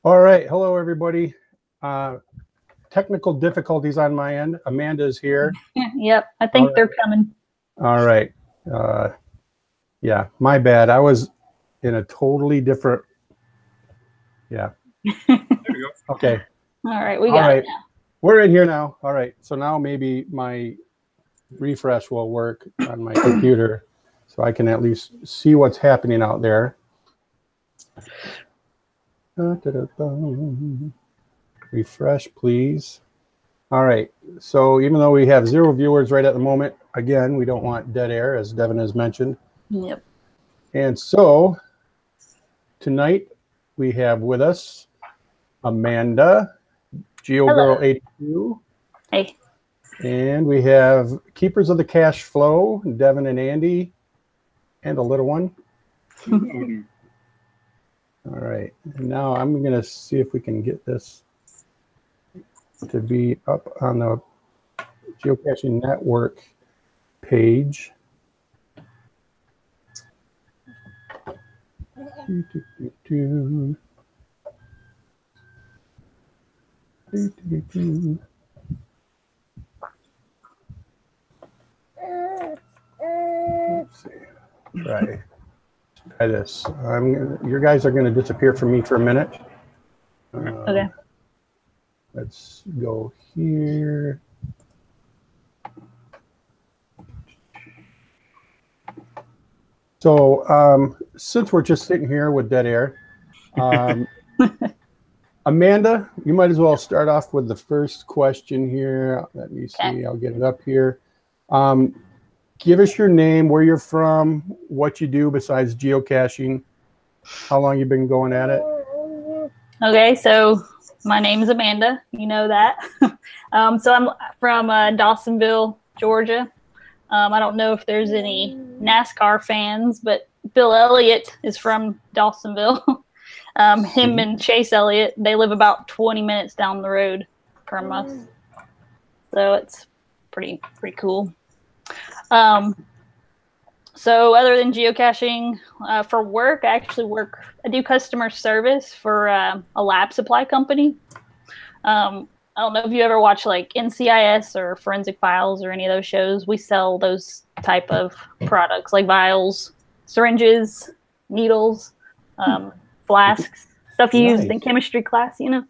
All right. Hello, everybody. Technical difficulties on my end. Amanda's here. Yep. I think they're coming. All right. Yeah, my bad. I was in a totally different. Yeah. There we go. Okay. All right. We got it now. We're in here now. All right. So now maybe my refresh will work on my computer so I can at least see what's happening out there. Refresh, please. All right. So even though we have 0 viewers right at the moment, again, we don't want dead air, as Devin has mentioned. Yep. And so tonight we have with us Amanda, Geogurl82. Hey. And we have Keepers of the KeepersOfTheCacheFlo, Devin and Andy, and a little one. All right. And now I'm going to see if we can get this to be up on the Geocaching Network page. Let's see. Try this. Your guys are going to disappear from me for a minute. Okay. Let's go here. So since we're just sitting here with dead air, Amanda, you might as well start off with the first question here. Let me see. Okay. I'll get it up here. Give us your name, where you're from, what you do besides geocaching, how long you've been going at it. Okay, so my name is Amanda. You know that. So I'm from Dawsonville, Georgia. I don't know if there's any NASCAR fans, but Bill Elliott is from Dawsonville. Him and Chase Elliott, they live about 20 minutes down the road from us. So it's pretty cool. So other than geocaching, for work, I do customer service for a lab supply company. I don't know if you ever watch like NCIS or Forensic Files or any of those shows. We sell those type of products like vials, syringes, needles, flasks, stuff you used in chemistry class, you know.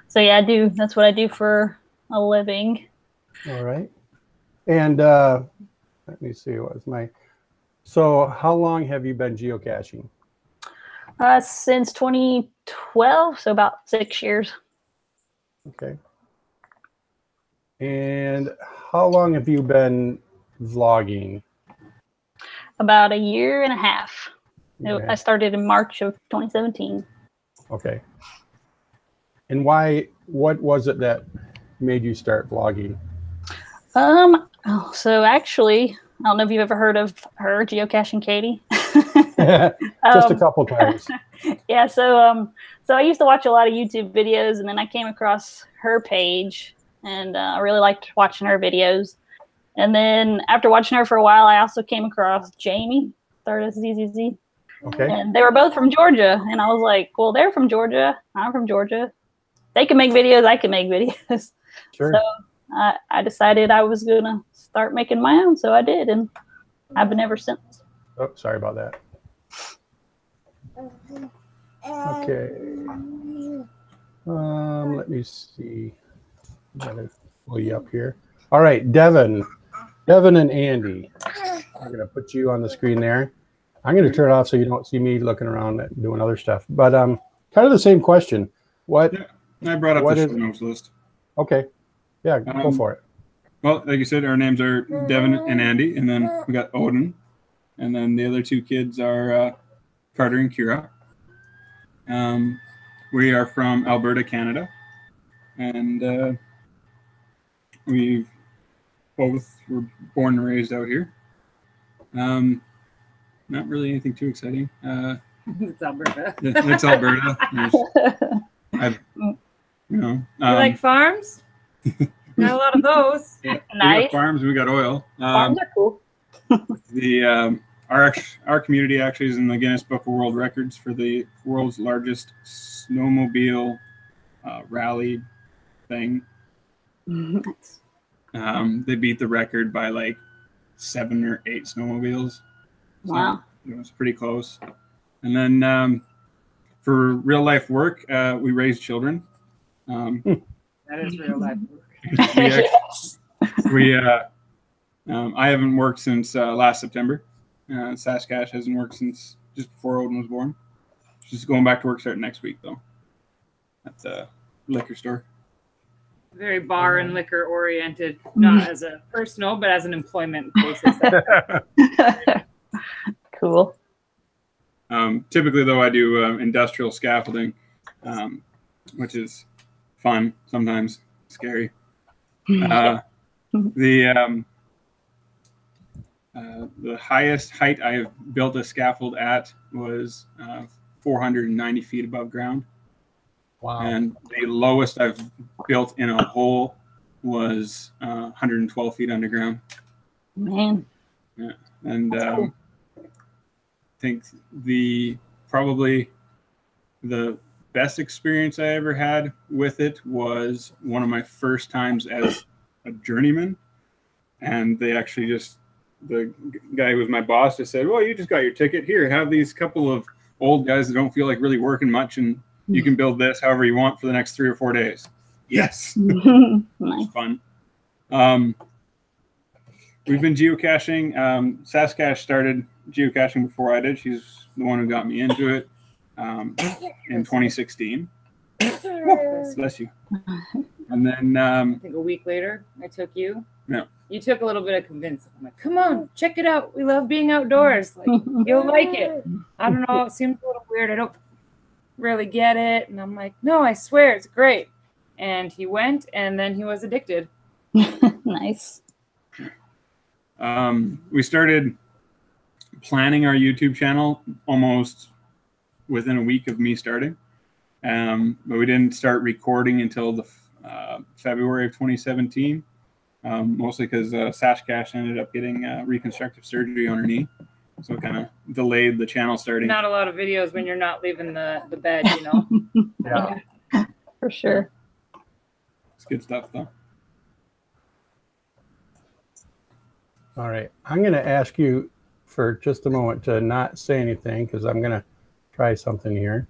So yeah, that's what I do for a living. All right. And let me see, so how long have you been geocaching? Since 2012, so about 6 years. Okay. And how long have you been vlogging? About 1.5 years. Okay. I started in March of 2017. Okay. And what was it that made you start vlogging? So actually, I don't know if you've ever heard of her, Geocaching Katie. Just a couple times. Yeah, so I used to watch a lot of YouTube videos, and then I came across her page, and I really liked watching her videos. And then after watching her for a while, I also came across Jamie, ZZZ. Okay. And they were both from Georgia, and I was like, well, they're from Georgia, I'm from Georgia. They can make videos, I can make videos. Sure. So I decided I was going to start making my own, so I did, and I've been ever since. Oh, sorry about that. Okay. Let me see. I'm going to pull you up here. All right, Devin and Andy. I'm going to put you on the screen there. I'm going to turn it off so you don't see me looking around and doing other stuff. But kind of the same question. Yeah, I brought up the show notes list. Okay. Yeah, go for it. Well, like you said, our names are Devin and Andy, and then we got Odin, and then the other 2 kids are Carter and Kira. We are from Alberta, Canada, and we both were born and raised out here. Not really anything too exciting. It's Alberta. It's Alberta. You like farms? Got a lot of those. Yeah, Nice. We got farms. We got oil. Farms are cool. our community actually is in the Guinness Book of World Records for the world's largest snowmobile rally thing. Nice. They beat the record by like 7 or 8 snowmobiles. So Wow. it was pretty close. And then for real life work, we raise children. That is real life. I haven't worked since last September. Saskash hasn't worked since just before Odin was born. She's going back to work starting next week, though, at the liquor store. Very bar and liquor oriented, not as a personal, but as an employment basis. Cool. Typically, though, I do industrial scaffolding, which is fun, sometimes scary. The highest height I have built a scaffold at was 490 feet above ground. Wow. And the lowest I've built in a hole was 112 feet underground. Man. Yeah. And I think probably the best experience I ever had with it was one of my first times as a journeyman. And they actually the guy who was my boss just said, well, you just got your ticket. Here, have these couple of old guys that don't feel like really working much, and you can build this however you want for the next 3 or 4 days. Yes. Nice. Fun. We've been geocaching. Saskash started geocaching before I did. She's the one who got me into it in 2016. Bless you. And then I think a week later, I took you. Yeah. You took a little bit of convincing. I'm like, come on, check it out. We love being outdoors. Like, you'll like it. I don't know. It seems a little weird. I don't really get it. And I'm like, no, I swear it's great. And he went, and then he was addicted. Nice. We started planning our YouTube channel almost within a week of me starting. But we didn't start recording until the February of 2017. Mostly because Saskash ended up getting reconstructive surgery on her knee. So it kind of delayed the channel starting. Not a lot of videos when you're not leaving the bed, you know? Yeah. For sure. It's good stuff, though. All right. I'm going to ask you for just a moment to not say anything because I'm going to try something here.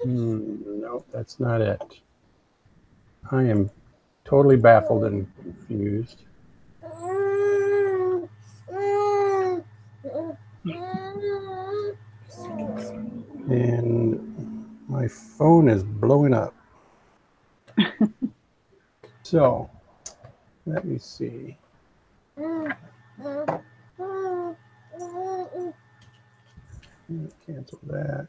Nope, that's not it. I am totally baffled and confused. And my phone is blowing up. So, let me see. Cancel that.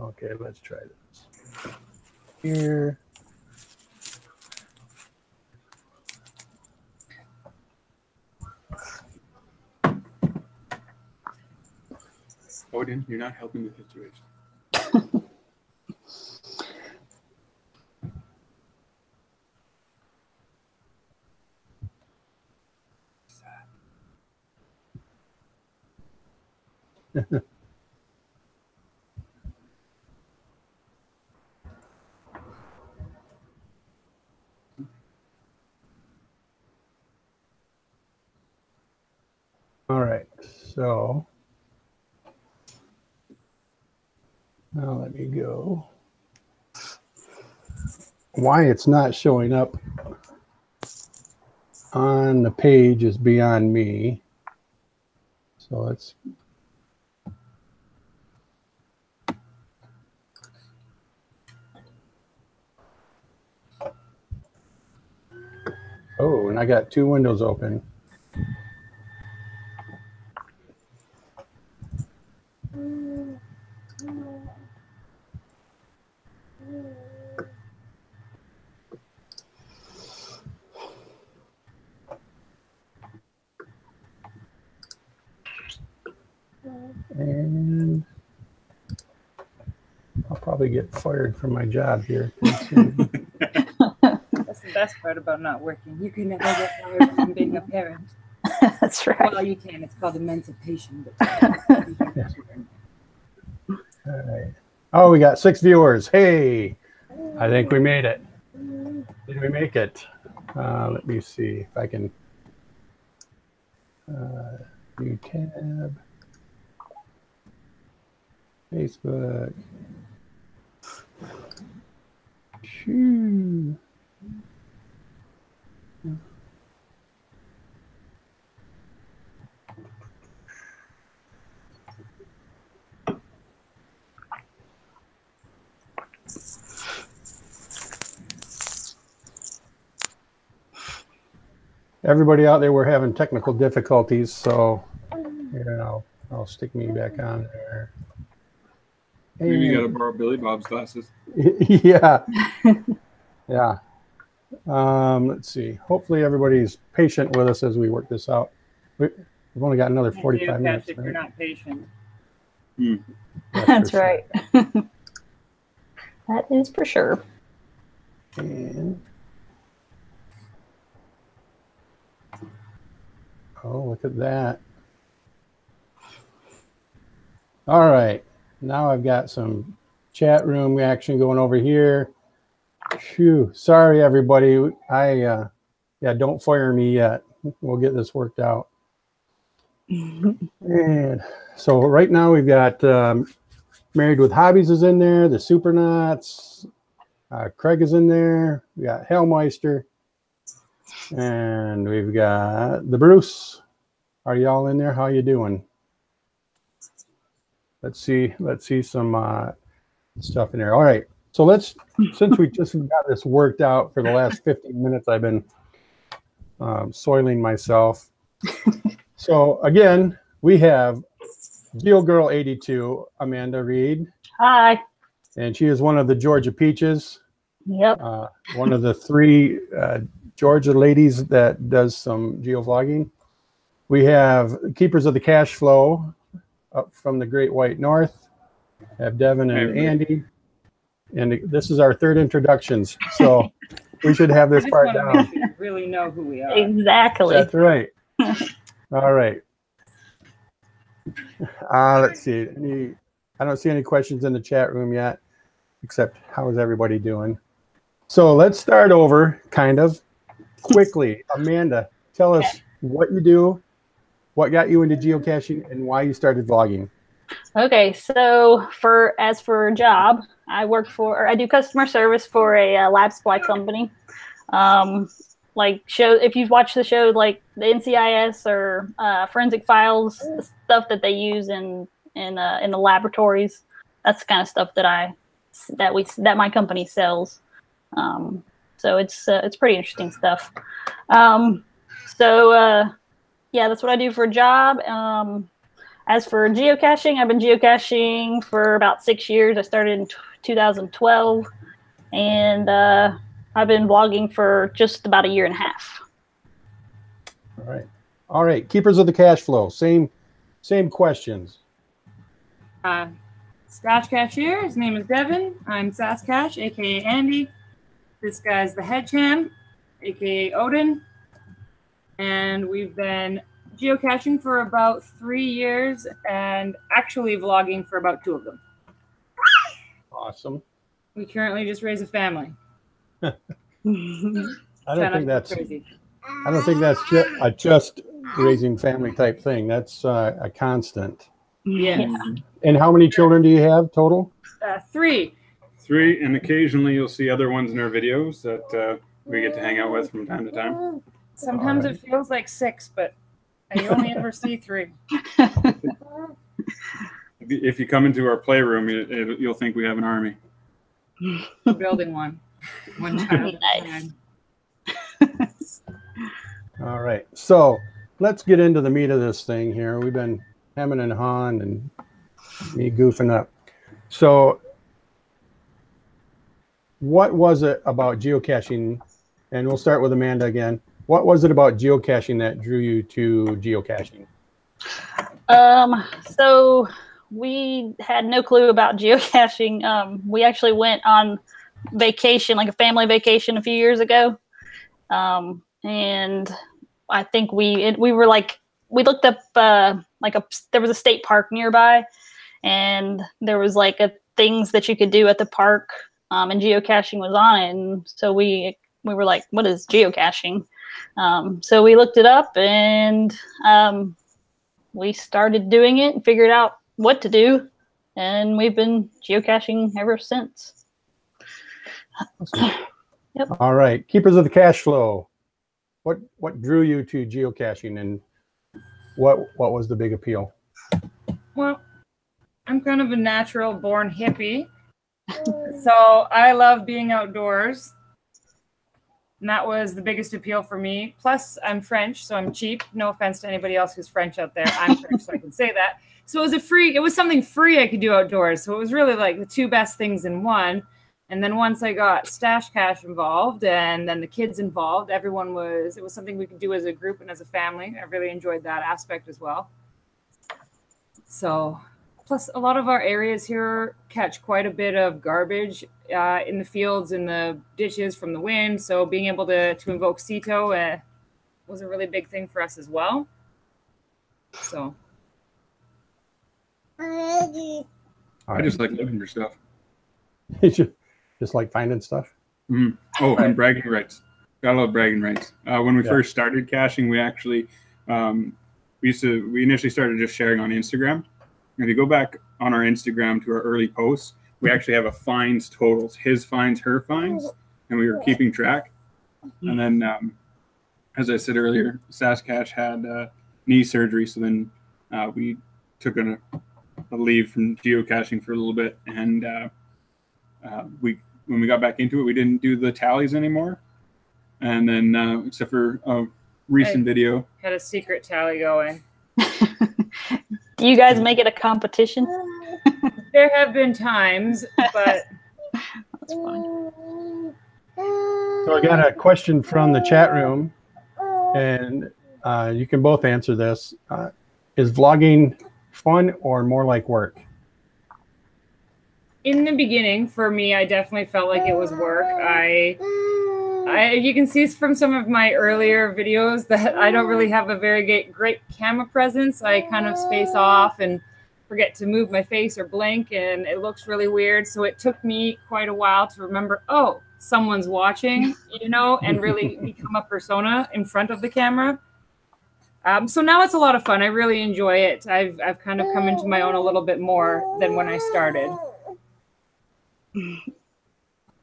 Okay, let's try this. Here. Odin, you're not helping the situation. So now let me go. Why it's not showing up on the page is beyond me. So let's oh, and I got two windows open. And I'll probably get fired from my job here pretty soon. That's the best part about not working. You can never get fired from being a parent. That's right. Well, you can. It's called emancipation. All right. Oh, we got 6 viewers. Hey, I think we made it. Did we make it? Let me see if I can. New tab. Facebook. Shoo. Everybody out there, we're having technical difficulties, so here I'll stick me back on there. Maybe you got to borrow Billy Bob's glasses. Yeah. Yeah. Let's see. Hopefully everybody's patient with us as we work this out. We've only got another 45 minutes. If you're not patient. That's right. That is for sure. And oh, look at that. All right. Now I've got some chat room action going over here. Phew. Sorry, everybody. Yeah, don't fire me yet. We'll get this worked out. And so right now we've got Married with Hobbies is in there. The Supernauts. Craig is in there. We got Hellmeister. And we've got the Bruce. Are y'all in there? How you doing? Let's see some stuff in there. All right. So since we just got this worked out for the last 15 minutes, I've been soiling myself. So again, we have Geogurl82, Amanda Reed. Hi. And she is one of the Georgia Peaches. Yep. One of the 3 Georgia ladies that does some geovlogging. We have Keepers of the Cacheflo up from the Great White North. Have Devin and Andy. And this is our 3rd introductions. So we should have this part down. Sure you really know who we are. Exactly. That's right. All right. Let's see. I don't see any questions in the chat room yet, except how is everybody doing? So let's start over kind of quickly. Amanda, tell us what you do, what got you into geocaching, and why you started vlogging. Okay, so as for a job, I do customer service for a lab supply company. If you've watched the show, like the NCIS or Forensic Files, the stuff that they use in the laboratories, that's the kind of stuff that my company sells. So it's pretty interesting stuff. Yeah, that's what I do for a job. As for geocaching, I've been geocaching for about 6 years. I started in 2012, and I've been vlogging for just about 1.5 years. All right. Keepers of the Cacheflo. Same questions. Stash Cashier. His name is Devin. I'm Sass Cash, aka Andy. This guy's the Head Chan, aka Odin. And we've been geocaching for about 3 years and actually vlogging for about 2 of them. Awesome. We currently just raise a family. I don't think that's just raising family type thing. That's a constant. Yes. And how many children do you have total? 3. 3, and occasionally you'll see other ones in our videos that we get to hang out with from time to time. Sometimes it feels like 6, but I only ever see 3. If you come into our playroom, you'll think we have an army. We're building one. One child at a time. All right. So let's get into the meat of this thing here. We've been hemming and hawing and me goofing up. So what was it about geocaching? And we'll start with Amanda again. What was it about geocaching that drew you to geocaching? So we had no clue about geocaching. We actually went on vacation, like a family vacation a few years ago. And I think we were like, we looked up there was a state park nearby, and there was like things that you could do at the park, and geocaching was on it. And so we were like, what is geocaching? So we looked it up, and we started doing it and figured out what to do, and we've been geocaching ever since. Awesome. Yep. All right, Keepers of the Cacheflo. What drew you to geocaching, and what was the big appeal? Well, I'm kind of a natural born hippie, so I love being outdoors. And that was the biggest appeal for me. Plus, I'm French, so I'm cheap. No offense to anybody else who's French out there. I'm French, so I can say that. So it was something free I could do outdoors. So it was really like the 2 best things in one. And then once I got Stash Cache involved and then the kids involved, it was something we could do as a group and as a family. I really enjoyed that aspect as well. So, plus a lot of our areas here catch quite a bit of garbage in the fields and the ditches from the wind. So being able to invoke Ceto was a really big thing for us as well. So. I just like looking for stuff. Just like finding stuff. Mm. Oh, and bragging rights. Gotta love bragging rights. When we first started caching, we actually we initially started just sharing on Instagram. And if you go back on our Instagram to our early posts, we actually have a finds totals, his finds, her finds, and we were keeping track. And then, as I said earlier, Saskash had knee surgery, so then we took a leave from geocaching for a little bit, and when we got back into it, we didn't do the tallies anymore. And then, except for a recent video, had a secret tally going. Do you guys make it a competition? There have been times, but that's funny. So I got a question from the chat room, and you can both answer this. Is vlogging fun or more like work? In the beginning, for me, I definitely felt like it was work. You can see from some of my earlier videos that I don't really have a very great camera presence. I kind of space off and forget to move my face or blink, and it looks really weird. So it took me quite a while to remember, oh, someone's watching, and really become a persona in front of the camera. So now it's a lot of fun. I really enjoy it. I've kind of come into my own a little bit more than when I started.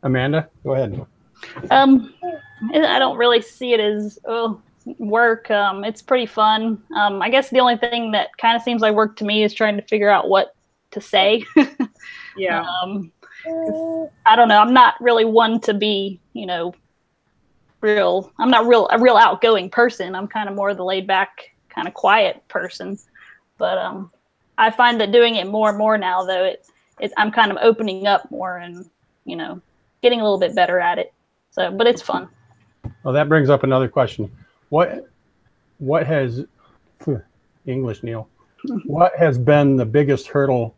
Amanda, go ahead. I don't really see it as work. It's pretty fun. I guess the only thing that kind of seems like work to me is trying to figure out what to say. Yeah. I don't know. I'm not really one to be, I'm not a real outgoing person. I'm kind of more the laid back, kind of quiet person. But I find that doing it more and more now, though, I'm kind of opening up more and, getting a little bit better at it. So, but it's fun. Well, that brings up another question. What has English, Neil? What has been the biggest hurdle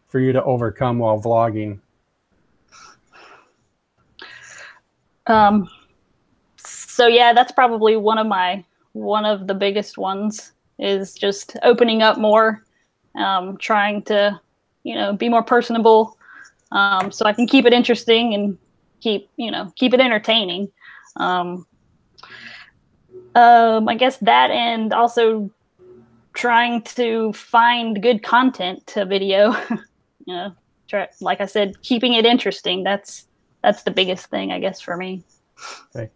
for you to overcome while vlogging? So yeah, that's probably one of the biggest ones is just opening up more, trying to, be more personable, so I can keep it interesting and keep it entertaining. I guess that, and also trying to find good content to video. You know, like I said, keeping it interesting. That's the biggest thing, I guess, for me. Okay.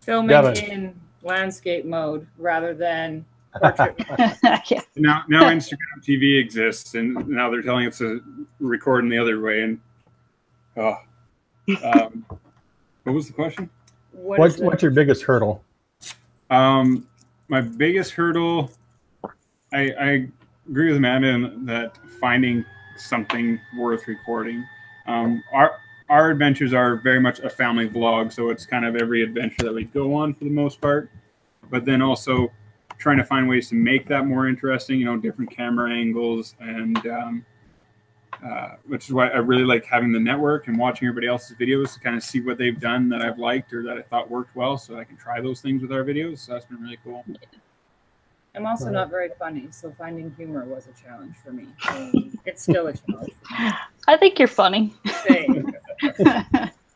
Filming Devin. in landscape mode rather than portrait mode. Yeah. Now Instagram TV exists, and now they're telling us to record in the other way. And what was the question? What's your biggest hurdle? My biggest hurdle, I agree with Amanda in that finding something worth recording. Our adventures are very much a family vlog, so it's kind of every adventure that we go on for the most part. But then also trying to find ways to make that more interesting, you know, different camera angles, and which is why I really like having the network and watching everybody else's videos to kind of see what they've done that I've liked or that I thought worked well, so I can try those things with our videos. So that's been really cool. I'm also not very funny, so finding humor was a challenge for me. It's still a challenge for me. I think you're funny.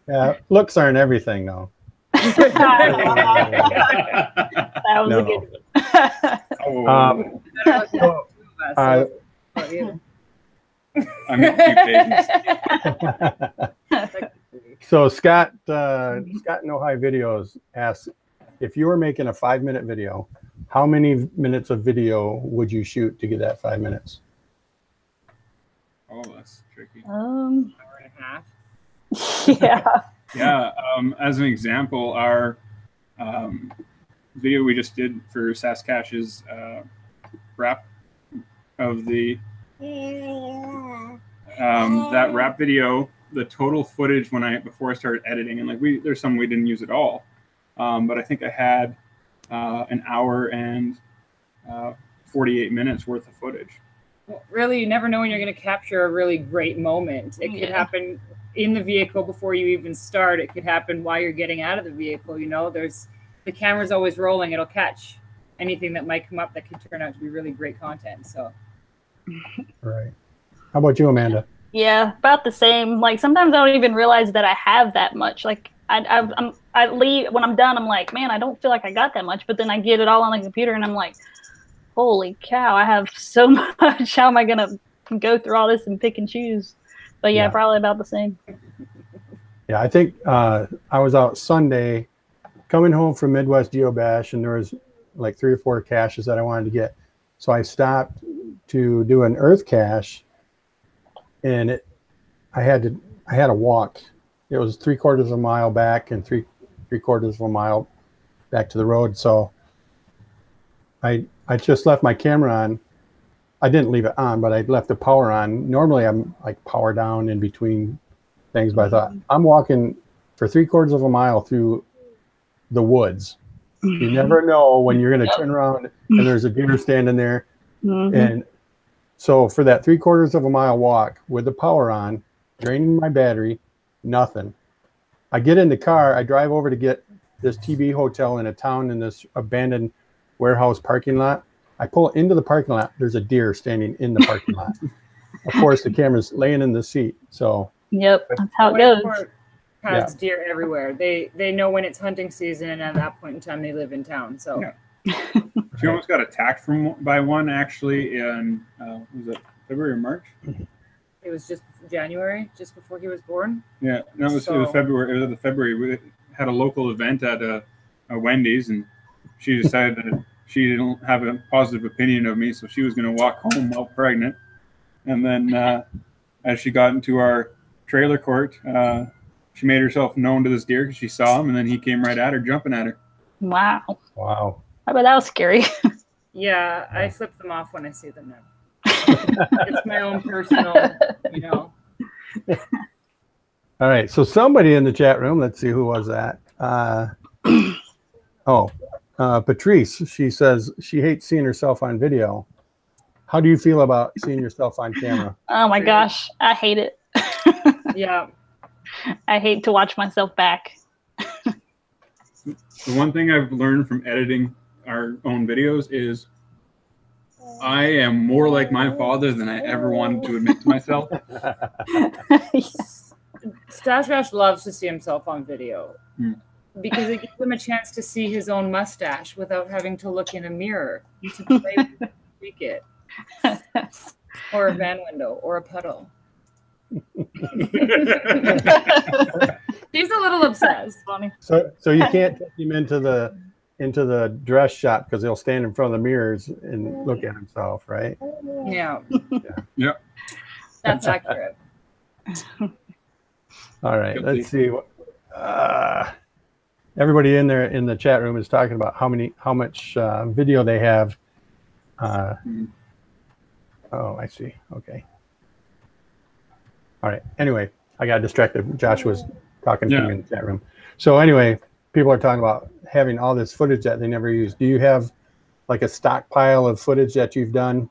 Yeah, looks aren't everything, though. That was a good one. I'm a few pages. So Scott No High Videos asks, if you were making a 5-minute video, how many minutes of video would you shoot to get that 5 minutes? Oh, that's tricky. Hour and a half. Yeah. Yeah. As an example, our video we just did for Saskatch's wrap of the that wrap video, the total footage before I started editing, and like there's some we didn't use at all, but I think I had an hour and 48 minutes worth of footage. Well, really, you never know when you're going to capture a really great moment. It could happen in the vehicle before you even start. It could happen while you're getting out of the vehicle. You know, the camera's always rolling. It'll catch anything that might come up that could turn out to be really great content. So, right. How about you, Amanda? Yeah, about the same. Like sometimes I don't even realize that I have that much. Like I leave when I'm done. I'm like, man, I don't feel like I got that much. But then I get it all on the computer, and I'm like, holy cow, I have so much. How am I gonna go through all this and pick and choose? But yeah, probably about the same. Yeah, I think I was out Sunday coming home from Midwest Geobash, and there was like 3 or 4 caches that I wanted to get. So I stopped to do an earth cache, and I had to walk. It was 3/4 of a mile back and 3/4 of a mile back to the road. So I just left my camera on. I didn't leave it on, but I left the power on. Normally I'm like power down in between things, but I thought I'm walking for 3/4 of a mile through the woods. You never know when you're going to turn around and there's a deer standing there. And so for that 3/4 of a mile walk with the power on, draining my battery, nothing. I get in the car, I drive over to get this TB hotel in a town in this abandoned warehouse parking lot. I pull into the parking lot, there's a deer standing in the parking lot. Of course, the camera's laying in the seat. So yep, that's how it goes. Has deer everywhere. They know when it's hunting season, and at that point in time, they live in town. So She almost got attacked by one actually in was it February or March? it was just January, just before he was born. Yeah, no, it was February. It was the February. We had a local event at a Wendy's, and she decided that she didn't have a positive opinion of me, so she was going to walk home while pregnant. And then as she got into our trailer court, she made herself known to this deer because she saw him, and then he came right at her, jumping at her. Wow. Wow. I bet that was scary. Yeah, I flip them off when I see them now. It's my own personal, you know. All right. So somebody in the chat room, let's see who was that. Patrice, she says she hates seeing herself on video. How do you feel about seeing yourself on camera? Oh my gosh, I hate it. Yeah. I hate to watch myself back. The one thing I've learned from editing our own videos is I am more like my father than I ever wanted to admit to myself. Stash Rash loves to see himself on video. because it gives him a chance to see his own mustache without having to look in a mirror and to play with it, tweak it, or a van window, or a puddle. He's a little obsessed. Funny. So you can't take him into the dress shop because he'll stand in front of the mirrors and look at himself, right? Yeah. Yeah. That's accurate. All right, let's see. Everybody in there in the chat room is talking about how much video they have. Oh, I see. Okay. All right. Anyway, I got distracted. Josh was talking to me in the chat room. So anyway, people are talking about having all this footage that they never use. Do you have like a stockpile of footage that you've done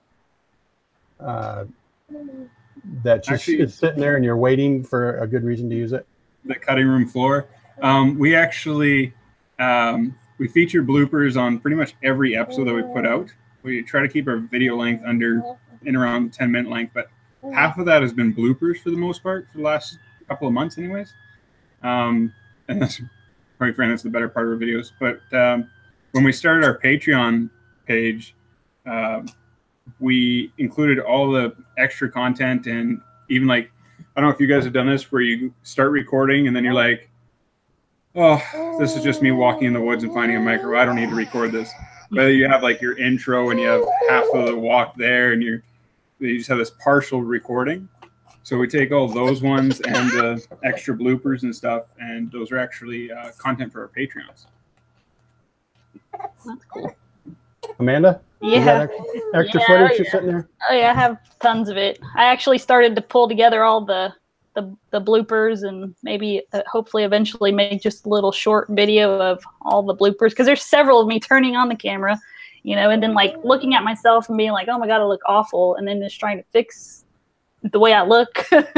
that just is sitting there and you're waiting for a good reason to use it? The cutting room floor. We actually we feature bloopers on pretty much every episode that we put out. We try to keep our video length in around the 10-minute length, but half of that has been bloopers for the most part for the last couple of months anyways. And that's probably frankly, that's the better part of our videos. But when we started our Patreon page, we included all the extra content, and even like, I don't know if you guys have done this where you start recording and then you're like, oh, this is just me walking in the woods and finding a micro. I don't need to record this. Whether you have like your intro and you have half of the walk there and you just have this partial recording. So we take all those ones and the extra bloopers and stuff, and those are actually content for our Patreons. That's cool. Amanda? Yeah. Extra footage just sitting there? Oh yeah, I have tons of it. I actually started to pull together all the bloopers and maybe hopefully eventually make just a little short video of all the bloopers, because there's several of me turning on the camera, and then like looking at myself and being like, oh my God, I look awful. And then just trying to fix the way I look. And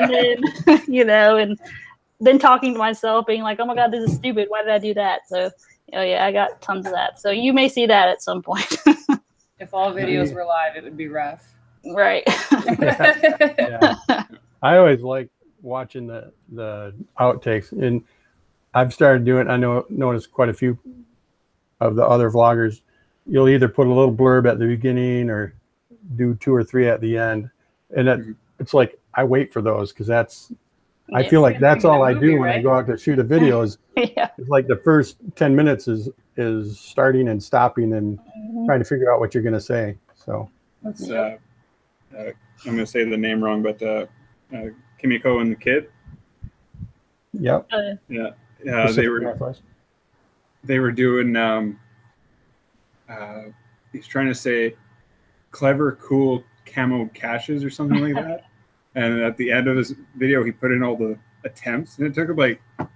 then, and then talking to myself being like, oh my God, this is stupid. Why did I do that? So, oh yeah, I got tons of that. So you may see that at some point. If all videos were live, it would be rough. Right. Yeah. I always like watching the outtakes, and I've started doing. I noticed quite a few of the other vloggers. You'll either put a little blurb at the beginning or do 2 or 3 at the end, and it's like I wait for those because I feel like that's all I do when I go out to shoot a video. Is it's like the first 10 minutes is starting and stopping and trying to figure out what you're going to say. So I'm going to say the name wrong, but Kimiko and the kid. Yep. They were doing. He's trying to say clever, cool camo caches or something like that. And at the end of his video, he put in all the attempts, and it took him like a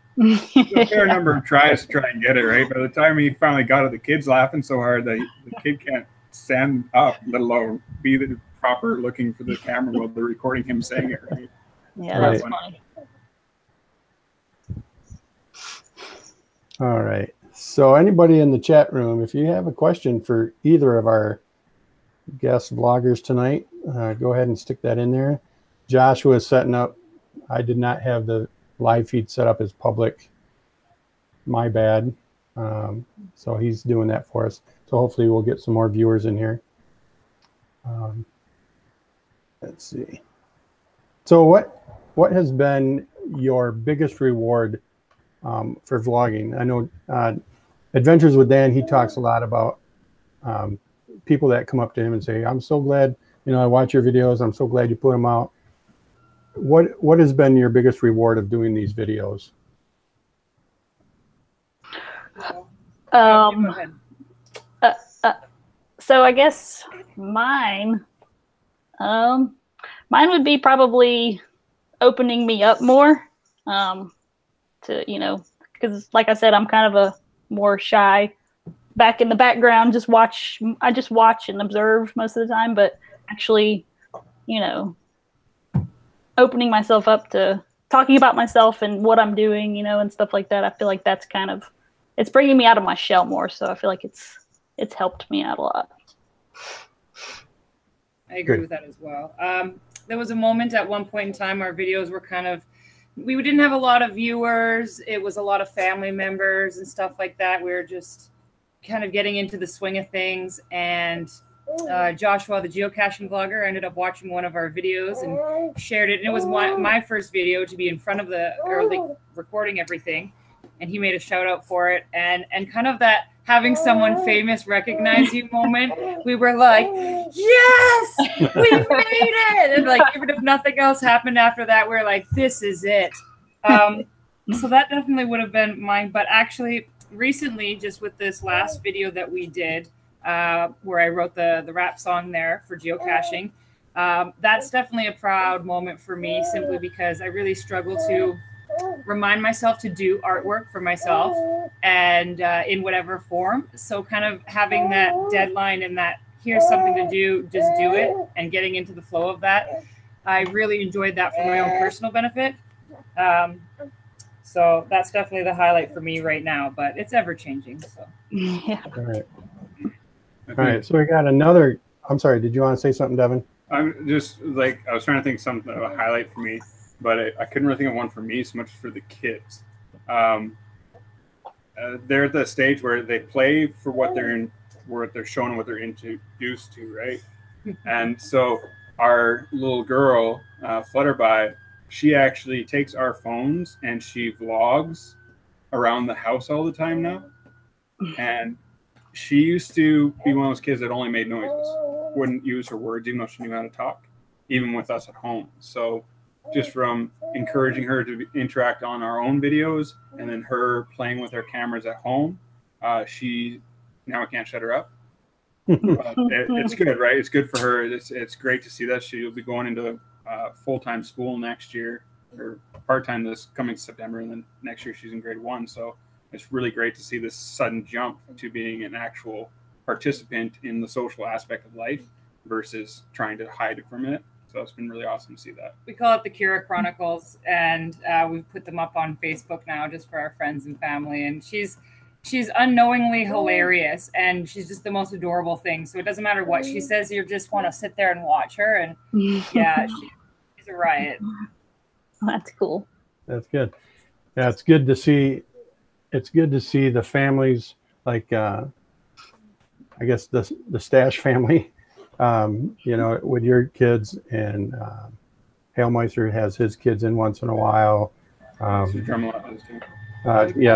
fair number of tries to try and get it right. By the time he finally got it, the kid's laughing so hard that the kid can't stand up, let alone be the proper looking for the camera while they're recording him saying it right. Yeah, that's funny. All right. So anybody in the chat room, if you have a question for either of our guest vloggers tonight, go ahead and stick that in there. Joshua is setting up. I did not have the live feed set up as public. My bad. So he's doing that for us. So hopefully we'll get some more viewers in here. Let's see. So what has been your biggest reward for vlogging? I know Adventures with Dan, he talks a lot about people that come up to him and say, I'm so glad, I watch your videos. I'm so glad you put them out. What has been your biggest reward of doing these videos? So I guess mine would be probably opening me up more to, because like I said, I'm kind of a more shy, back in the background, I just watch and observe most of the time, but actually, opening myself up to talking about myself and what I'm doing, and stuff like that. I feel like that's it's bringing me out of my shell more. So I feel like it's helped me out a lot. I agree with that as well. There was a moment at one point in time our videos were kind of we didn't have a lot of viewers. It was a lot of family members and stuff like that. We were just kind of getting into the swing of things. And Joshua, the geocaching vlogger, ended up watching one of our videos and shared it. And it was my first video to be in front of recording everything. And he made a shout out for it. And kind of that having someone famous recognize you moment, we were like, yes, we made it. And like, even if nothing else happened after that, we're like, this is it. So that definitely would have been mine. But actually, recently, just with this last video that we did, where I wrote the rap song there for geocaching, that's definitely a proud moment for me, simply because I really struggle to remind myself to do artwork for myself and in whatever form. So kind of having that deadline and that here's something to do, just do it, and getting into the flow of that. I really enjoyed that for my own personal benefit. So that's definitely the highlight for me right now, but it's ever changing. So. Yeah. All right. All right. So we got another. I'm sorry. Did you want to say something, Devin? I'm just like, I was trying to think of something of a highlight for me, but I couldn't really think of one for me so much for the kids. They're at the stage where they play for what they're in, what they're shown, what they're introduced to, right? And so our little girl, Flutterby, she actually takes our phones and she vlogs around the house all the time now. And she used to be one of those kids that only made noises, wouldn't use her words, even though she knew how to talk, even with us at home. So just from encouraging her to interact on our own videos and then her playing with our cameras at home, she now I can't shut her up. It's good, right? It's good for her. It's great to see that. She'll be going into full-time school next year, or part-time this coming September, and then next year she's in grade 1. So it's really great to see this sudden jump to being an actual participant in the social aspect of life versus trying to hide it from it. So it's been really awesome to see that. We call it the Kira Chronicles, and we've put them up on Facebook now just for our friends and family. And she's unknowingly hilarious, and she's just the most adorable thing. So it doesn't matter what she says, you just want to sit there and watch her. And yeah, she's a riot. That's cool. That's good. Yeah, it's good to see. It's good to see the families, like I guess the Stash family, you know, with your kids, and Hailmeister has his kids in once in a while. Yeah,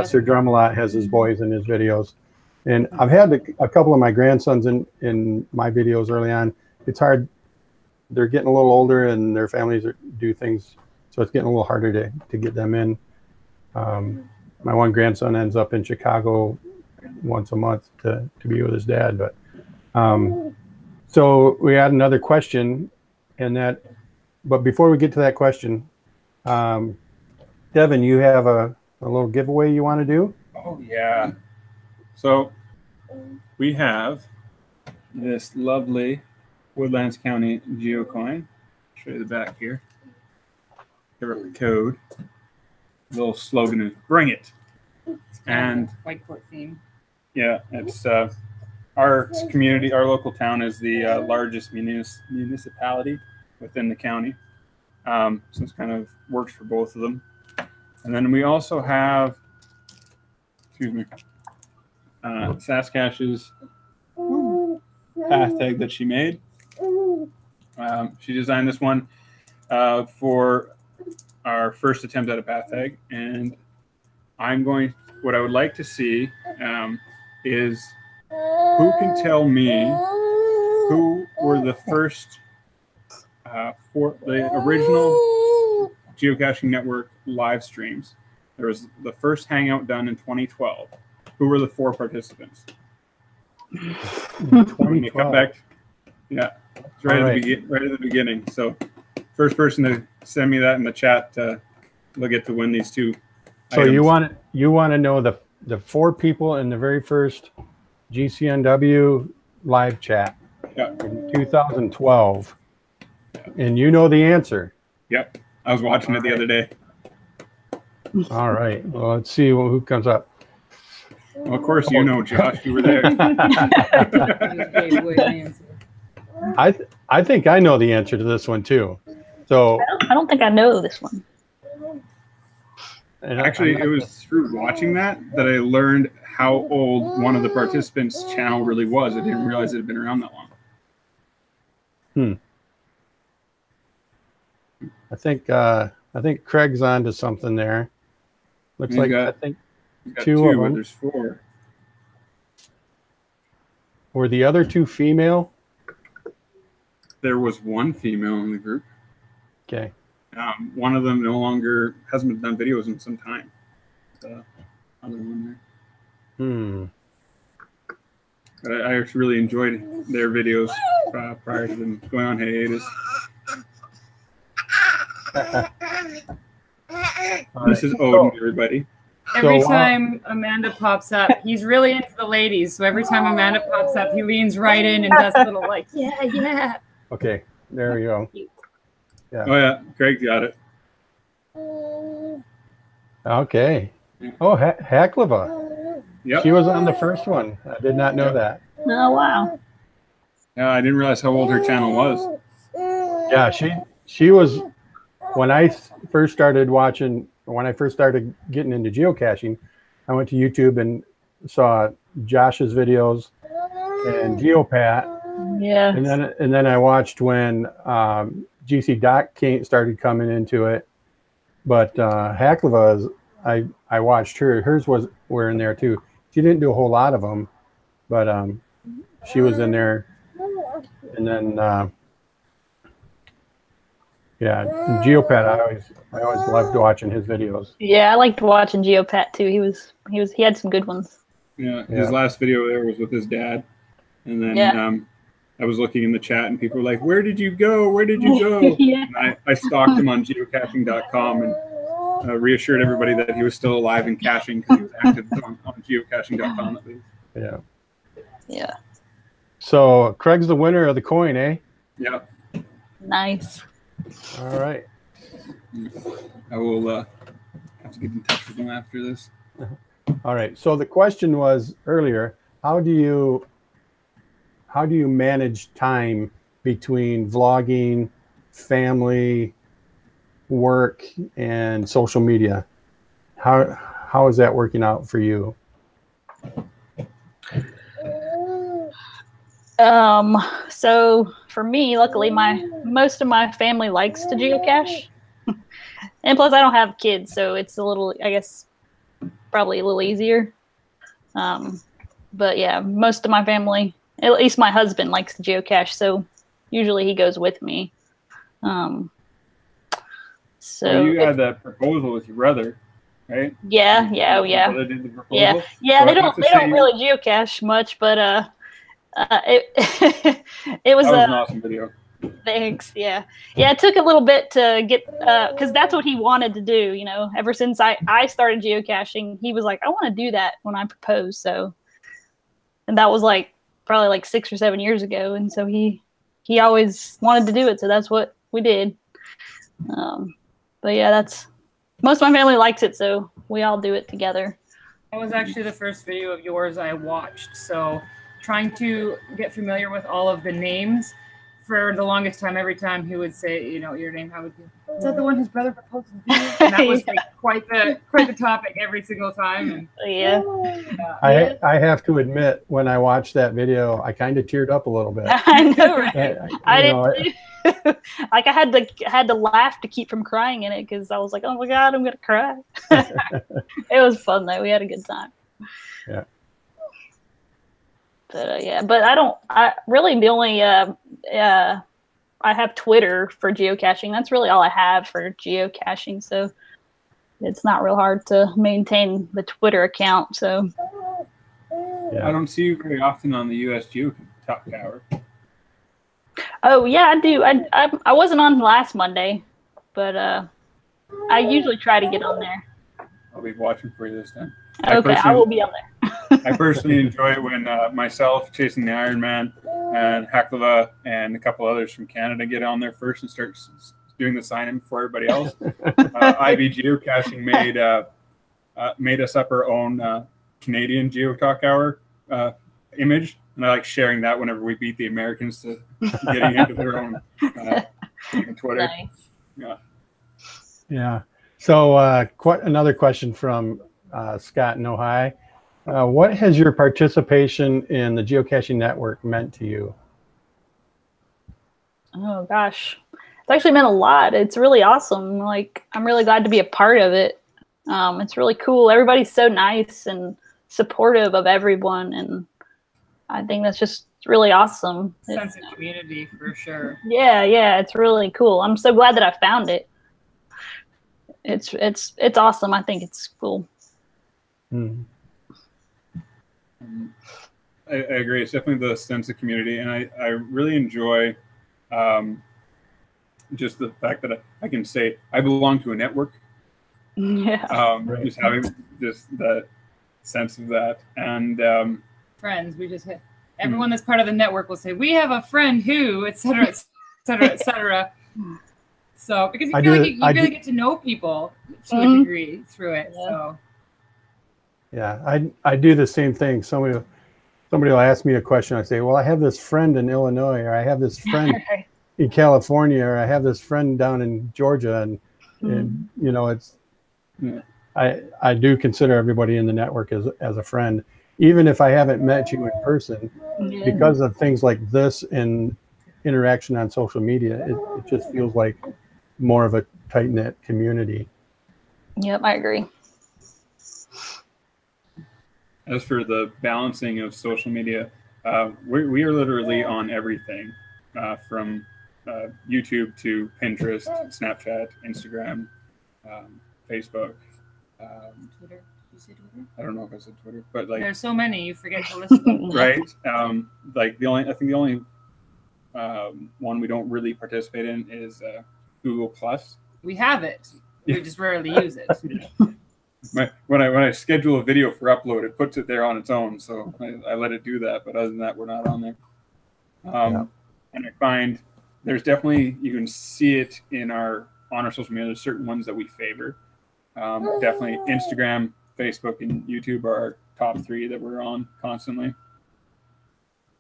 Sir Drumalot has his boys in his videos. And I've had a couple of my grandsons in my videos early on. It's hard. They're getting a little older and their families do things. So it's getting a little harder to get them in. My one grandson ends up in Chicago once a month to be with his dad. But so we had another question, but before we get to that question, Devin, you have a little giveaway you want to do? Oh, yeah. So we have this lovely Woodlands County geocoin. I'll show you the back here. Here are the code. The little slogan is "Bring it." And white court theme. Yeah, it's our community, our local town is the largest municipality within the county. So it's kind of works for both of them. And then we also have, Saskash's path tag that she made. She designed this one for our first attempt at a path tag. And what I would like to see is who can tell me who were the first for the original Geocaching Network live streams. There was the first hangout done in 2012. Who were the 4 participants? 2012. Come back. Yeah, it's right at the beginning. So first person to send me that in the chat, they'll get to win these 2 So items. you want to know the 4 people in the very first GCNW live chat in 2012, and you know the answer. Yep, I was watching it the other day. All right. Well, let's see who comes up. Well, of course, you know, Josh, you were there. I think I know the answer to this one too. So I don't think I know this one. And Actually, it was through watching that I learned how old one of the participants' channel really was. I didn't realize it had been around that long. I think Craig's onto something there. Looks like I think two of them. There's 4. Were the other 2 female? There was 1 female in the group. Okay. One of them no longer hasn't done videos in some time. The other one there. But I actually really enjoyed their videos prior to them going on hiatus. This is Odin, everybody. Every time Amanda pops up, he's really into the ladies. So every time Amanda pops up, he leans right in and does a little like, yeah, yeah. Okay, there we go. Yeah. Oh yeah, Craig got it. Okay. Oh, Haklava. Yep. She was on the first one. I did not know that. Oh wow. Yeah, I didn't realize how old her channel was. Yeah, she was when I first started watching. When I first started getting into geocaching, I went to YouTube and saw Josh's videos and Geopat. Yeah. And then I watched when GC Doc started coming into it. But Haklava's, I watched her. Hers were in there too. She didn't do a whole lot of them, but she was in there. And then yeah, Geopat, I always loved watching his videos. Yeah, I liked watching Geopat too. He had some good ones. Yeah, his last video there was with his dad, and then I was looking in the chat and people were like, "Where did you go? Where did you go?" And I stalked him on geocaching.com and reassured everybody that he was still alive and caching because he was active on geocaching.com at least. Yeah. Yeah. So Craig's the winner of the coin, eh? Yeah. Nice. All right. I will have to get in touch with him after this. All right. So the question was earlier, how do you manage time between vlogging, family, work, and social media? How is that working out for you? So for me, luckily most of my family likes to geocache. And plus I don't have kids, so it's a little, I guess, probably a little easier. But yeah, most of my family, at least my husband, likes to geocache, so usually he goes with me. So well, you had that proposal with your brother, right? Yeah. Your brother did the proposal? Yeah. So They don't really geocache much, but it was an awesome video. Thanks. Yeah. It took a little bit to get because that's what he wanted to do. You know, ever since I started geocaching, he was like, I want to do that when I proposed. So, and that was probably 6 or 7 years ago, and so he always wanted to do it. So that's what we did. But yeah, most of my family likes it, so we all do it together. That was actually the first video of yours I watched. So trying to get familiar with all of the names for the longest time, every time he would say, your name, how would you? Is that the one his brother proposed to do? And that was quite the topic every single time. And, yeah. I have to admit, when I watched that video, I kind of teared up a little bit. I know, right? I didn't. I had to laugh to keep from crying in it because I was like, oh my God, I'm gonna cry. It was fun though. We had a good time. Yeah. But but I really the only I have Twitter for geocaching. That's really all I have for geocaching. So it's not real hard to maintain the Twitter account. So I don't see you very often on the US Geo Top Tower. Oh yeah, I do. I wasn't on last Monday, but I usually try to get on there. I'll be watching for you this time. Okay, I will be on there. I personally enjoy it when myself, Chasing the Iron Man, and Haklava, and a couple others from Canada get on there first and start doing the sign-in before everybody else. IB Geocaching made us up our own Canadian Geotalk Hour image, and I like sharing that whenever we beat the Americans to getting into their own Twitter. Nice. Yeah. Yeah. So another question from Scott in Ohio. What has your participation in the geocaching network meant to you? Oh gosh, it's actually meant a lot. It's really awesome. Like, I'm really glad to be a part of it. It's really cool. Everybody's so nice and supportive of everyone, and I think that's just really awesome. Sense of community for sure. Yeah, it's really cool. I'm so glad that I found it. It's awesome. I think it's cool. Hmm. I agree. It's definitely the sense of community, and I really enjoy just the fact that I can say I belong to a network. Yeah. Right. Just having just that sense of that, and Friends, we just hit. Everyone that's part of the network will say, we have a friend who, et cetera, et cetera, et cetera. So, because you feel like you really get to know people to a degree through it. Yeah. So, Yeah, I do the same thing. Somebody will ask me a question. I say, well, I have this friend in Illinois, or I have this friend in California, or I have this friend down in Georgia, and you know, it's I do consider everybody in the network as a friend, even if I haven't met you in person, because of things like this and interaction on social media. It just feels like more of a tight-knit community. Yep, I agree. as for the balancing of social media, we are literally on everything, from YouTube to Pinterest, Snapchat, Instagram, Facebook. Twitter. Did you say Twitter? I don't know if I said Twitter, but like there's so many you forget to list them. right. Like I think the only one we don't really participate in is Google Plus. We have it. We just rarely use it. When I schedule a video for upload, it puts it there on its own, so I let it do that. But other than that, we're not on there. And I find there's definitely, you can see it on our social media. There's certain ones that we favor. Definitely Instagram, Facebook, and YouTube are our top three that we're on constantly.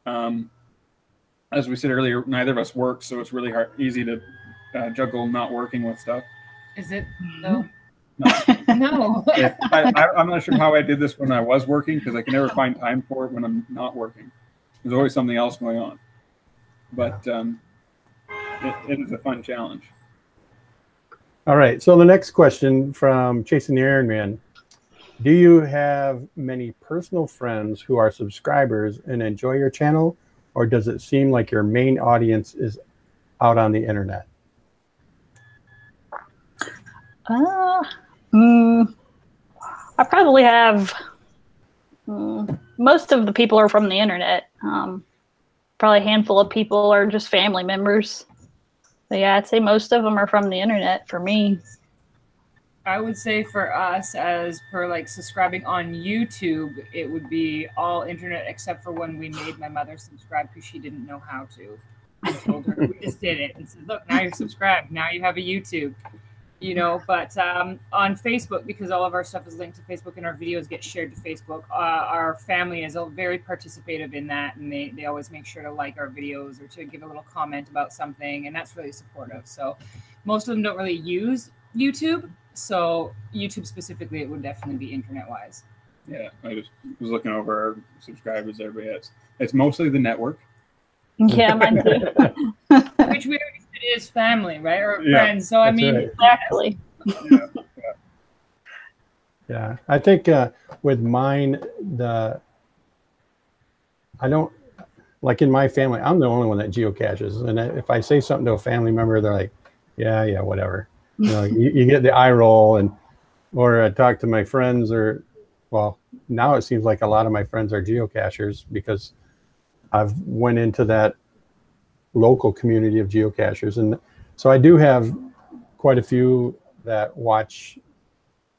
As we said earlier, neither of us work, so it's really easy to juggle not working with stuff. Is it though? No. I'm not sure how I did this when I was working, because I can never find time for it when I'm not working. There's always something else going on. But it is a fun challenge. All right. So the next question from Chasing the Iron Man. Do you have many personal friends who are subscribers and enjoy your channel, or does it seem like your main audience is out on the internet? I probably have most of the people are from the internet. Probably a handful of people are just family members. But yeah, I'd say most of them are from the internet for me. I would say for us, as per like subscribing on YouTube, it would be all internet except for when we made my mother subscribe because she didn't know how to. I told her, we just did it and said, look, now you're subscribed. Now you have a YouTube. You know, but on Facebook, because all of our stuff is linked to Facebook and our videos get shared to Facebook, our family is very participative in that, and they always make sure to like our videos or to give a little comment about something, and that's really supportive. So most of them don't really use YouTube, so YouTube specifically, it would definitely be internet-wise. Yeah, I just was looking over our subscribers, everybody has. It's mostly the network. Yeah, mine too. Which we already said is family, right? Or friends. So I mean, right. Exactly. Yeah, I think with mine, I don't, like in my family, I'm the only one that geocaches. And if I say something to a family member, they're like, yeah, whatever. You know, you get the eye roll, or I talk to my friends, or, well, now it seems like a lot of my friends are geocachers because I've went into that local community of geocachers. And so I do have quite a few that watch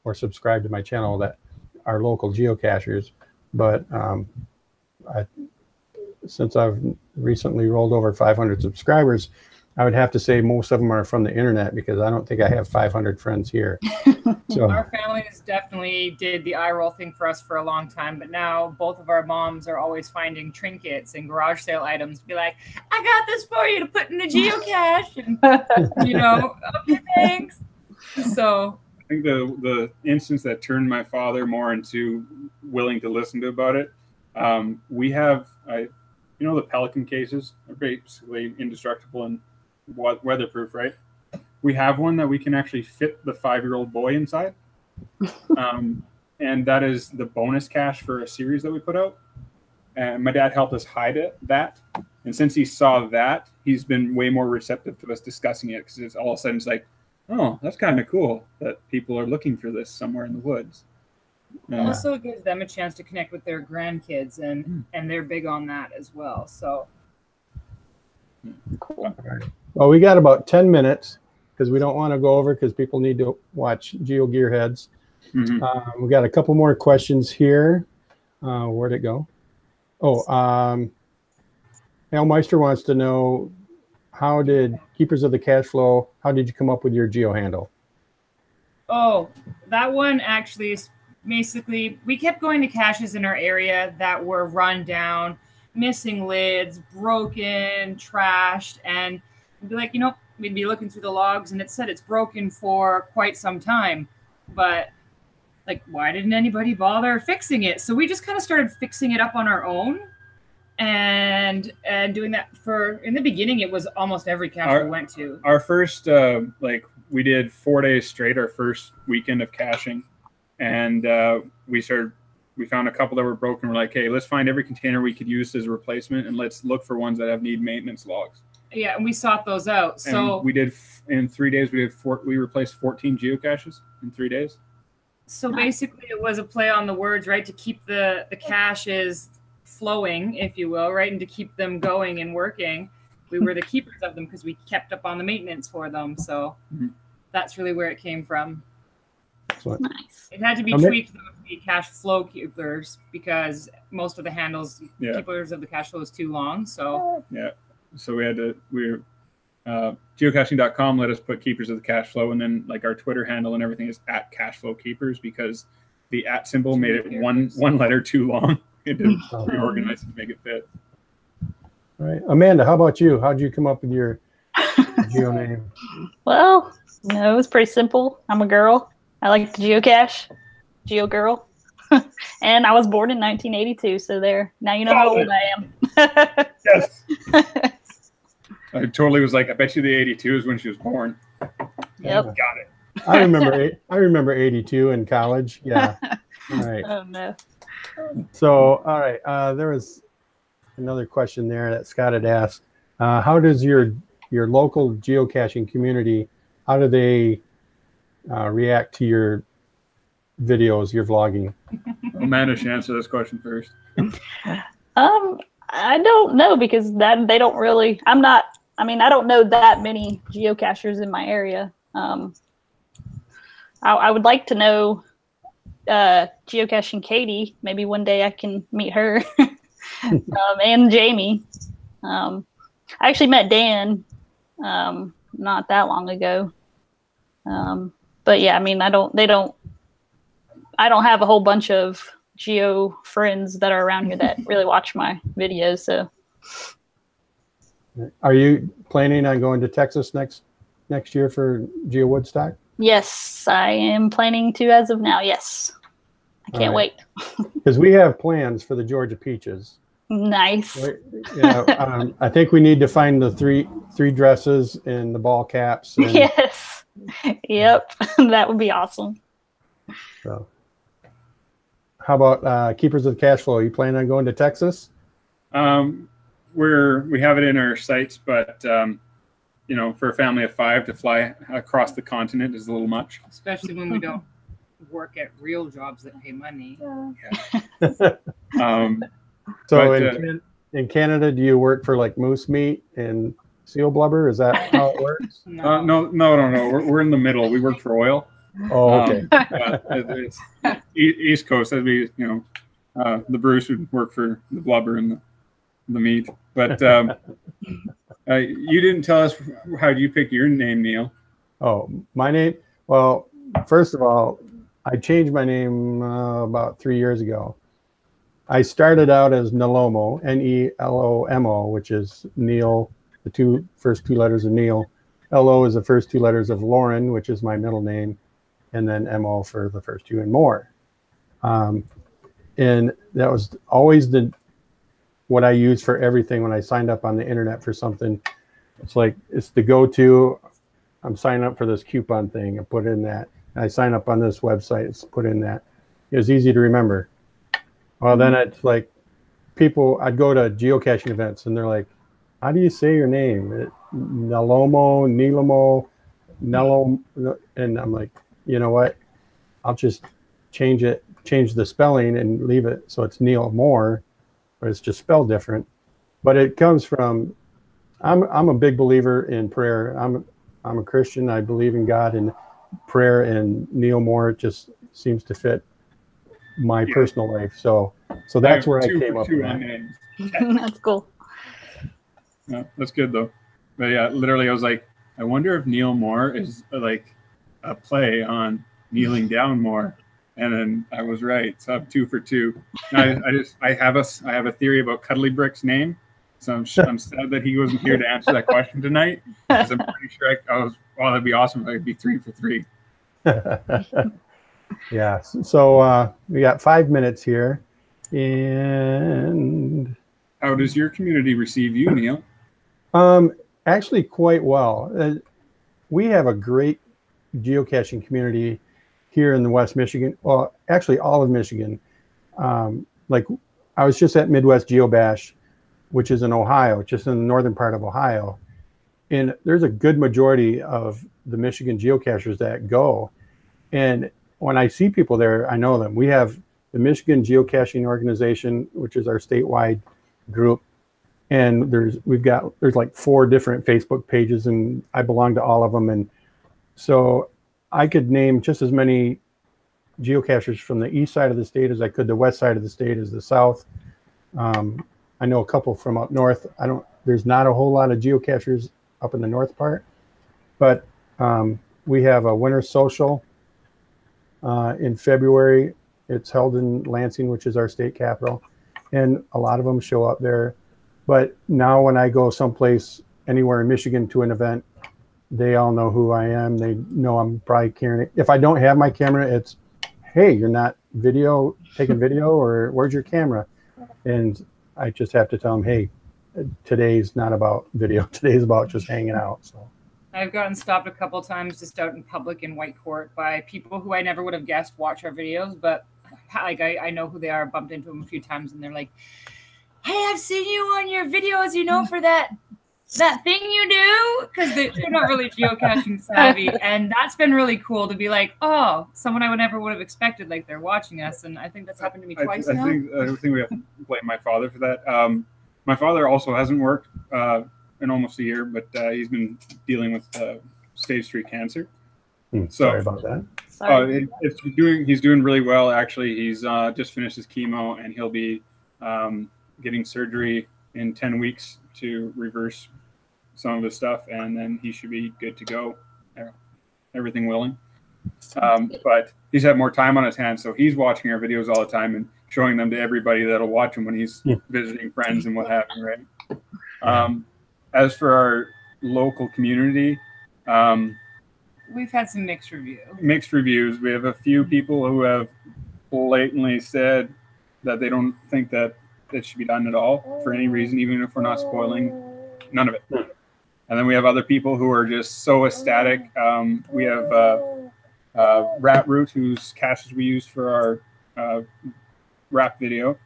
or subscribe to my channel that are local geocachers. But since I've recently rolled over 500 subscribers, I would have to say most of them are from the internet, because I don't think I have 500 friends here. So our family has definitely did the eye roll thing for us for a long time, but now both of our moms are always finding trinkets and garage sale items. Be like, I got this for you to put in the geocache, and you know, okay, thanks. So think the instance that turned my father more into willing to listen to about it, we have, the Pelican cases are basically indestructible and weatherproof, right? We have one that we can actually fit the 5-year-old boy inside. And that is the bonus cache for a series that we put out. And my dad helped us hide that. And since he saw that, he's been way more receptive to us discussing it, because it's all of a sudden it's like, oh, that's kind of cool that people are looking for this somewhere in the woods. Also, it gives them a chance to connect with their grandkids, and they're big on that as well. So Cool. All right. Well, we got about 10 minutes because we don't want to go over because people need to watch Geo Gearheads. We got a couple more questions here. Where'd it go? Oh, Al Meister wants to know, how did Keepers of the Cacheflo, how did you come up with your geo handle? Oh, that one actually is basically, we kept going to caches in our area that were run down, missing lids, broken, trashed, and we'd be like, we'd be looking through the logs and it said it's broken for quite some time, but like, why didn't anybody bother fixing it? So we just kind of started fixing it up on our own, and doing that in the beginning, it was almost every cache we went to. Our first, we did 4 days straight, our first weekend of caching. And we found a couple that were broken. We're like, hey, let's find every container we could use as a replacement, and let's look for ones that need maintenance logs. Yeah, and we sought those out. So we did, in 3 days, we replaced 14 geocaches in 3 days. So basically it was a play on the words, right? To keep the caches flowing, if you will, right? And to keep them going and working. We were the keepers of them because we kept up on the maintenance for them. So that's really where it came from. Nice. It had to be tweaked to be cache flow keepers, because most of the handles, Keepers of the Cacheflo, is too long. So so geocaching.com let us put Keepers of the Cacheflo, and then like our Twitter handle and everything is @CachefloKeepers, because the @ symbol made it one letter too long. We had to reorganize it to make it fit. All right, Amanda, how about you? How did you come up with your geo name? Well, it was pretty simple. I'm a girl. I like to geocache, Geogurl. And I was born in 1982, so there. Now you know how old I am. Yes. I totally was like, I bet you the 82 is when she was born. Yep. Got it. I remember 82 in college. Yeah. All right. Oh, no. So, all right. There was another question there that Scott had asked. How does your local geocaching community, how do they react to your videos, your vlogging? Amanda should answer this question first. I don't know, because they don't really. I don't know that many geocachers in my area. I would like to know Geocaching Katie. Maybe one day I can meet her. And Jamie. I actually met Dan not that long ago. But yeah, I don't have a whole bunch of geo friends that are around here that really watch my videos. So are you planning on going to Texas next year for Geo Woodstock? Yes, I am planning to as of now. Yes. I can't wait. Because we have plans for the Georgia Peaches. Nice. I think we need to find the three dresses and the ball caps. And, yes. Yep. That would be awesome. So, how about Keepers of the Cacheflo? Are you planning on going to Texas? We have it in our sights, but for a family of 5 to fly across the continent is a little much. Especially when we don't work at real jobs that pay money. So in Canada, do you work for like moose meat and seal blubber? Is that how it works? No. We're in the middle. We work for oil. Oh, okay. It's East Coast. That'd be, the Bruce would work for the blubber and the meat. But you didn't tell us, how do you pick your name, Neil? Oh, my name? Well, first of all, I changed my name about 3 years ago. I started out as Nelomo, Nelomo, which is Neil, the first two letters of Neil. LO is the first 2 letters of Lauren, which is my middle name. and then MO for the first two and more. And that was always what I used for everything when I signed up on the internet for something. It's like, it's the go-to. I'm signing up for this coupon thing. I put in that. I sign up on this website. It's put in that. It was easy to remember. Well, then it's like I'd go to geocaching events and they're like, how do you say your name? Nello, and I'm like, you know what? I'll just change the spelling and leave it so it's Neil Moore, but it's just spelled different. But it comes from, I'm a big believer in prayer. I'm a Christian. I believe in God, and prayer and Neil Moore just seems to fit my personal life. So that's where I came up with that. That's cool. Yeah, that's good though. But yeah, literally I was like, I wonder if Neil Moore is like a play on kneeling down more. And then I was right. So I'm 2 for 2. I have a theory about Cuddly Brick's name. So I'm sad that he wasn't here to answer that question tonight. Because I'm pretty sure that'd be awesome if I could be 3 for 3. Yeah. So we got 5 minutes here. And how does your community receive you, Neil? Actually quite well. We have a great geocaching community here in the West Michigan. Well, actually all of Michigan. Like I was just at Midwest GeoBash, which is in Ohio, just in the northern part of Ohio. And there's a good majority of the Michigan geocachers that go. And when I see people there, I know them. We have the Michigan Geocaching Organization, which is our statewide group. And there's like 4 different Facebook pages, and I belong to all of them. And so I could name just as many geocachers from the east side of the state as I could the west side of the state as the south. I know a couple from up north. There's not a whole lot of geocachers up in the north part, but we have a winter social in February. It's held in Lansing, which is our state capital, and a lot of them show up there. But now when I go someplace anywhere in Michigan to an event, they all know who I am. They know I'm probably carrying it. If I don't have my camera, it's, hey, you're not taking video, or where's your camera? And I just have to tell them, hey, today's not about video. Today's about just hanging out. So I've gotten stopped a couple times just out in public in White Court by people who I never would have guessed watch our videos, but like I know who they are. Bumped into them a few times, and they're like, hey, I've seen you on your videos, for that thing you do, because they're not really geocaching savvy. And that's been really cool to be like, oh, someone I never would have expected, like they're watching us. And I think that's happened to me twice now. I think we have to blame my father for that. My father also hasn't worked in almost a year, but he's been dealing with stage 3 cancer. Sorry about that. He's doing really well, actually. He's just finished his chemo, and he'll be getting surgery in 10 weeks to reverse some of his stuff, and then he should be good to go, everything willing. But he's had more time on his hands, so he's watching our videos all the time and showing them to everybody that'll watch them when he's visiting friends and what have you, right? As for our local community, we've had some mixed reviews. We have a few people who have blatantly said that they don't think that it should be done at all for any reason, even if we're not spoiling none of it. And then we have other people who are just so ecstatic. We have Rat Root, whose caches we use for our rap video.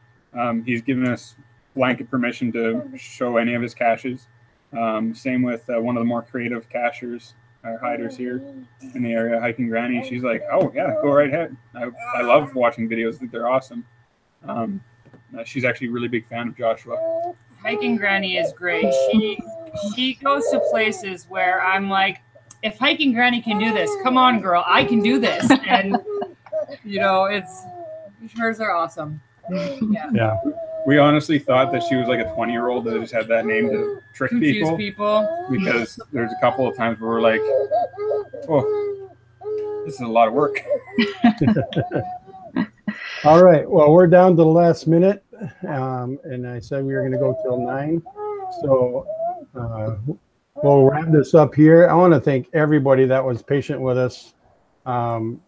He's given us blanket permission to show any of his caches. Same with one of the more creative cachers, our hiders here in the area, Hiking Granny. She's like, oh yeah, go right ahead. I love watching videos. I think they're awesome. She's actually a really big fan of Joshua. Hiking Granny is great. She goes to places where I'm like, if Hiking Granny can do this, come on, girl, I can do this. And hers are awesome. Yeah. We honestly thought that she was like a 20-year-old that just had that name to trick people. Because there's a couple of times where we're like, oh, this is a lot of work. All right. Well, we're down to the last minute, and I said we were going to go till 9. So we'll wrap this up here. I want to thank everybody that was patient with us through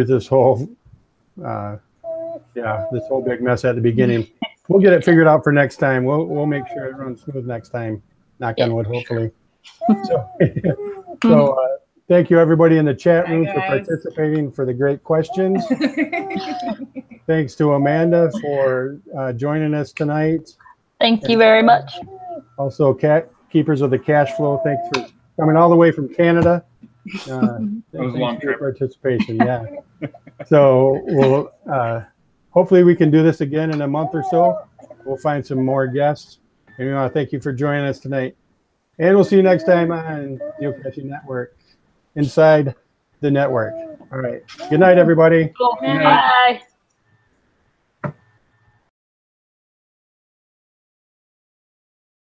this whole, this whole big mess at the beginning. We'll get it figured out for next time. We'll make sure it runs smooth next time. Knock on wood, hopefully. So thank you everybody in the chat room for participating, for the great questions. Thanks to Amanda for joining us tonight. Thank you very much. Also, Keepers of the Cache Flow, thanks for coming all the way from Canada. That was a long trip. Participation, yeah. So we'll hopefully we can do this again in a month or so. We'll find some more guests. And we want to thank you for joining us tonight. And we'll see you next time on Geocaching Network, inside the network. All right. Good night, everybody. Cool. Bye.